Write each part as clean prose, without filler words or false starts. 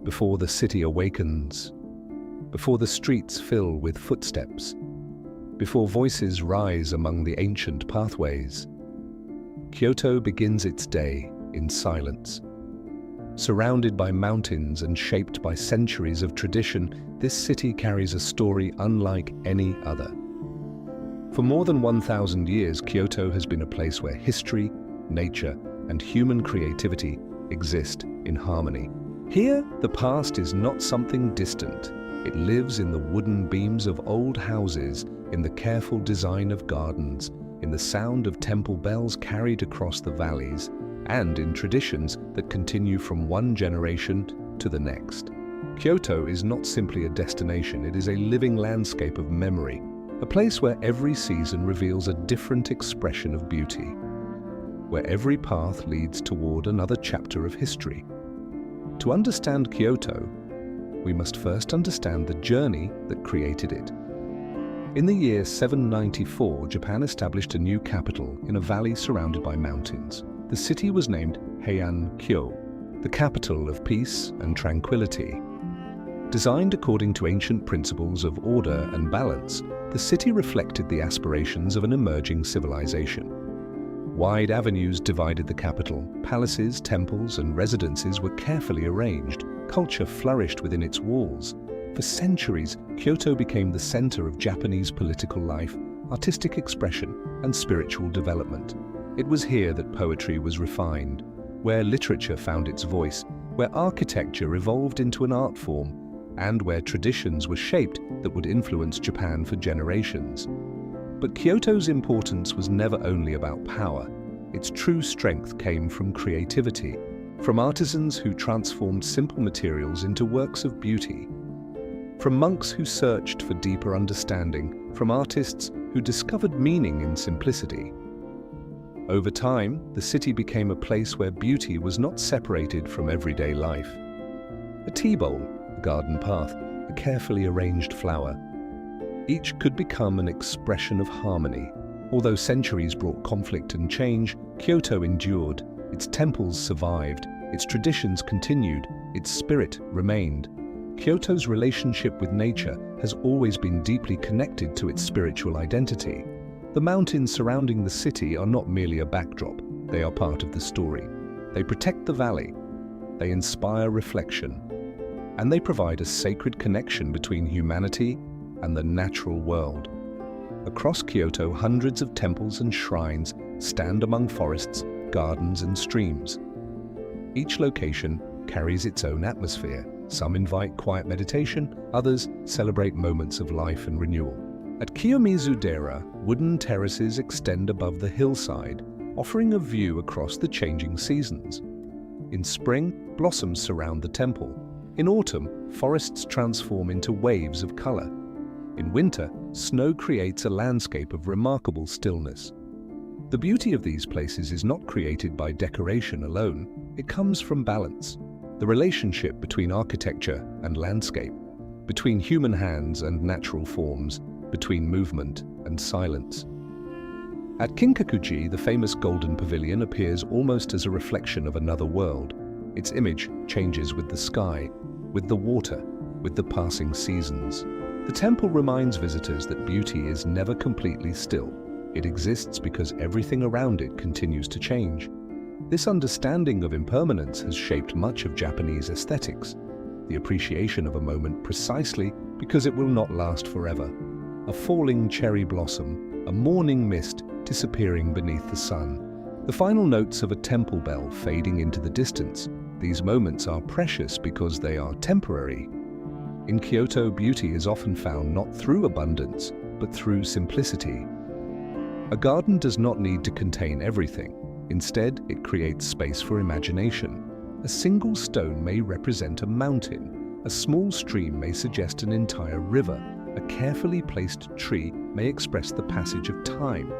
before the city awakens, before the streets fill with footsteps, before voices rise among the ancient pathways, Kyoto begins its day in silence. Surrounded by mountains and shaped by centuries of tradition, this city carries a story unlike any other. For more than 1,000 years, Kyoto has been a place where history, nature, and human creativity exist in harmony. Here, the past is not something distant. It lives in the wooden beams of old houses, in the careful design of gardens, in the sound of temple bells carried across the valleys, and in traditions that continue from one generation to the next. Kyoto is not simply a destination, it is a living landscape of memory, a place where every season reveals a different expression of beauty, where every path leads toward another chapter of history. To understand Kyoto, we must first understand the journey that created it. In the year 794, Japan established a new capital in a valley surrounded by mountains. The city was named Heian-kyo, the capital of peace and tranquility. Designed according to ancient principles of order and balance, the city reflected the aspirations of an emerging civilization. Wide avenues divided the capital. Palaces, temples, and residences were carefully arranged. Culture flourished within its walls. For centuries, Kyoto became the center of Japanese political life, artistic expression, and spiritual development. It was here that poetry was refined, where literature found its voice, where architecture evolved into an art form, and where traditions were shaped that would influence Japan for generations. But Kyoto's importance was never only about power. Its true strength came from creativity, from artisans who transformed simple materials into works of beauty, from monks who searched for deeper understanding, from artists who discovered meaning in simplicity. Over time, the city became a place where beauty was not separated from everyday life. A tea bowl, a garden path, a carefully arranged flower. Each could become an expression of harmony. Although centuries brought conflict and change, Kyoto endured. Its temples survived, its traditions continued, its spirit remained. Kyoto's relationship with nature has always been deeply connected to its spiritual identity. The mountains surrounding the city are not merely a backdrop, they are part of the story. They protect the valley, they inspire reflection, and they provide a sacred connection between humanity and the natural world. Across Kyoto, hundreds of temples and shrines stand among forests, gardens, and streams. Each location carries its own atmosphere. Some invite quiet meditation, others celebrate moments of life and renewal. At Kiyomizu-dera, wooden terraces extend above the hillside, offering a view across the changing seasons. In spring, blossoms surround the temple. In autumn, forests transform into waves of color. In winter, snow creates a landscape of remarkable stillness. The beauty of these places is not created by decoration alone, it comes from balance. The relationship between architecture and landscape, between human hands and natural forms, between movement and silence. At Kinkaku-ji, the famous golden pavilion appears almost as a reflection of another world. Its image changes with the sky, with the water, with the passing seasons. The temple reminds visitors that beauty is never completely still. It exists because everything around it continues to change. This understanding of impermanence has shaped much of Japanese aesthetics, the appreciation of a moment precisely because it will not last forever. A falling cherry blossom, a morning mist disappearing beneath the sun. The final notes of a temple bell fading into the distance. These moments are precious because they are temporary. In Kyoto, beauty is often found not through abundance, but through simplicity. A garden does not need to contain everything. Instead, it creates space for imagination. A single stone may represent a mountain. A small stream may suggest an entire river. A carefully placed tree may express the passage of time.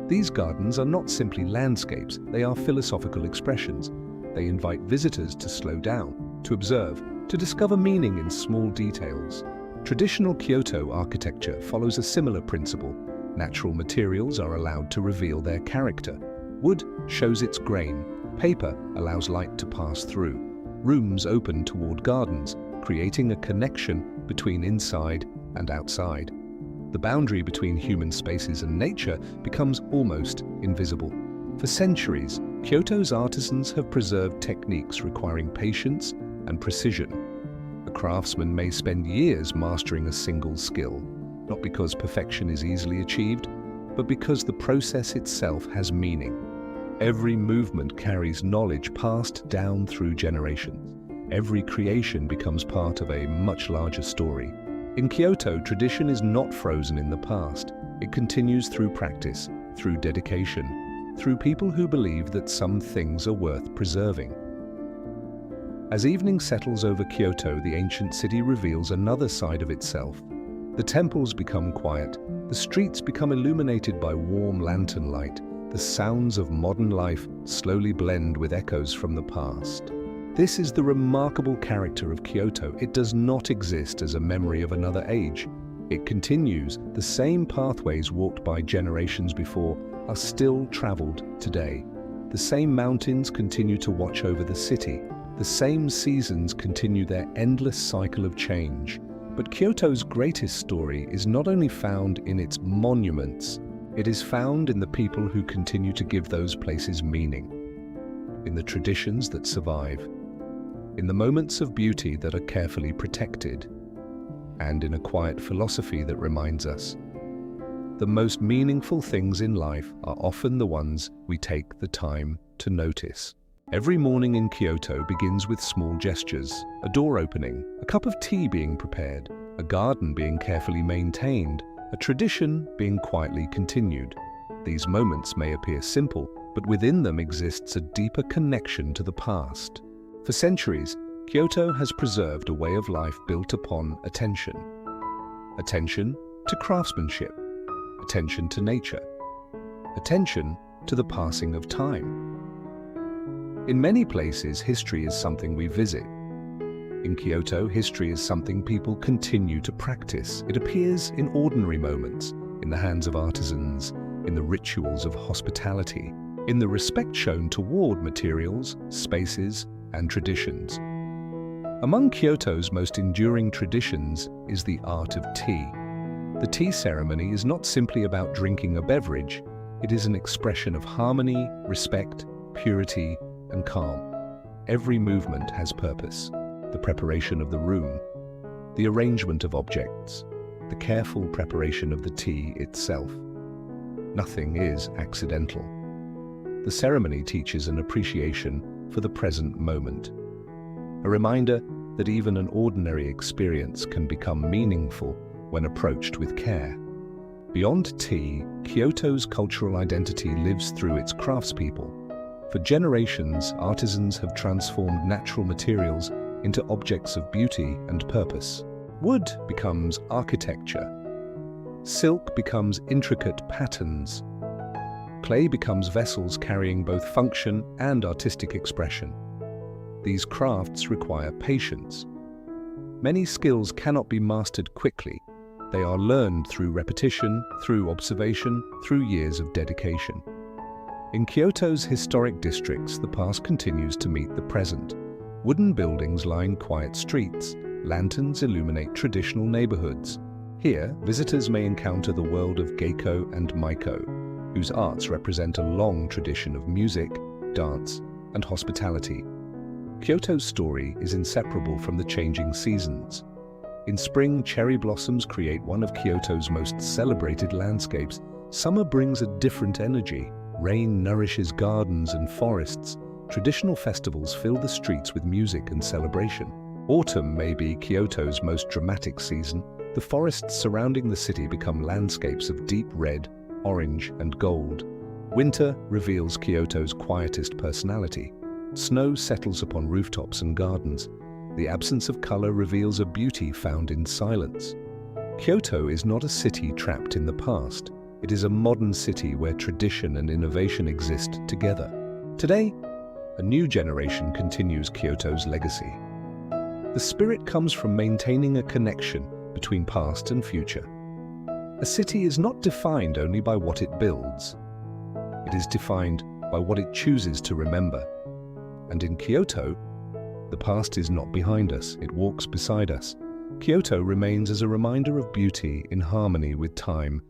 These gardens are not simply landscapes, they are philosophical expressions. They invite visitors to slow down, to observe, to discover meaning in small details. Traditional Kyoto architecture follows a similar principle. Natural materials are allowed to reveal their character. Wood shows its grain. Paper allows light to pass through. Rooms open toward gardens, creating a connection between inside and outside. The boundary between human spaces and nature becomes almost invisible. For centuries, Kyoto's artisans have preserved techniques requiring patience and precision. A craftsman may spend years mastering a single skill, not because perfection is easily achieved, but because the process itself has meaning. Every movement carries knowledge passed down through generations. Every creation becomes part of a much larger story. In Kyoto, tradition is not frozen in the past. It continues through practice, through dedication, through people who believe that some things are worth preserving. As evening settles over Kyoto, the ancient city reveals another side of itself. The temples become quiet, the streets become illuminated by warm lantern light, the sounds of modern life slowly blend with echoes from the past. This is the remarkable character of Kyoto. It does not exist as a memory of another age. It continues. The same pathways walked by generations before are still traveled today. The same mountains continue to watch over the city. The same seasons continue their endless cycle of change. But Kyoto's greatest story is not only found in its monuments, it is found in the people who continue to give those places meaning, in the traditions that survive, in the moments of beauty that are carefully protected, and in a quiet philosophy that reminds us the most meaningful things in life are often the ones we take the time to notice. Every morning in Kyoto begins with small gestures, a door opening, a cup of tea being prepared, a garden being carefully maintained, a tradition being quietly continued. These moments may appear simple, but within them exists a deeper connection to the past. For centuries, Kyoto has preserved a way of life built upon attention. Attention to craftsmanship, attention to nature, attention to the passing of time. In many places, history is something we visit. In Kyoto, history is something people continue to practice. It appears in ordinary moments, in the hands of artisans, in the rituals of hospitality, in the respect shown toward materials, spaces, and traditions. Among Kyoto's most enduring traditions is the art of tea. The tea ceremony is not simply about drinking a beverage. It is an expression of harmony, respect, purity, and calm. Every movement has purpose. The preparation of the room, the arrangement of objects, the careful preparation of the tea itself. Nothing is accidental. The ceremony teaches an appreciation for the present moment, a reminder that even an ordinary experience can become meaningful when approached with care. Beyond tea, Kyoto's cultural identity lives through its craftspeople. For generations, artisans have transformed natural materials into objects of beauty and purpose. Wood becomes architecture. Silk becomes intricate patterns. Clay becomes vessels carrying both function and artistic expression. These crafts require patience. Many skills cannot be mastered quickly. They are learned through repetition, through observation, through years of dedication. In Kyoto's historic districts, the past continues to meet the present. Wooden buildings line quiet streets. Lanterns illuminate traditional neighborhoods. Here, visitors may encounter the world of Geiko and Maiko, whose arts represent a long tradition of music, dance, and hospitality. Kyoto's story is inseparable from the changing seasons. In spring, cherry blossoms create one of Kyoto's most celebrated landscapes. Summer brings a different energy. Rain nourishes gardens and forests. Traditional festivals fill the streets with music and celebration. Autumn may be Kyoto's most dramatic season. The forests surrounding the city become landscapes of deep red, orange, and gold. Winter reveals Kyoto's quietest personality. Snow settles upon rooftops and gardens. The absence of color reveals a beauty found in silence. Kyoto is not a city trapped in the past. It is a modern city where tradition and innovation exist together. Today, a new generation continues Kyoto's legacy. The spirit comes from maintaining a connection between past and future. A city is not defined only by what it builds. It is defined by what it chooses to remember. And in Kyoto, The past is not behind us, it walks beside us. Kyoto remains as a reminder of beauty in harmony with time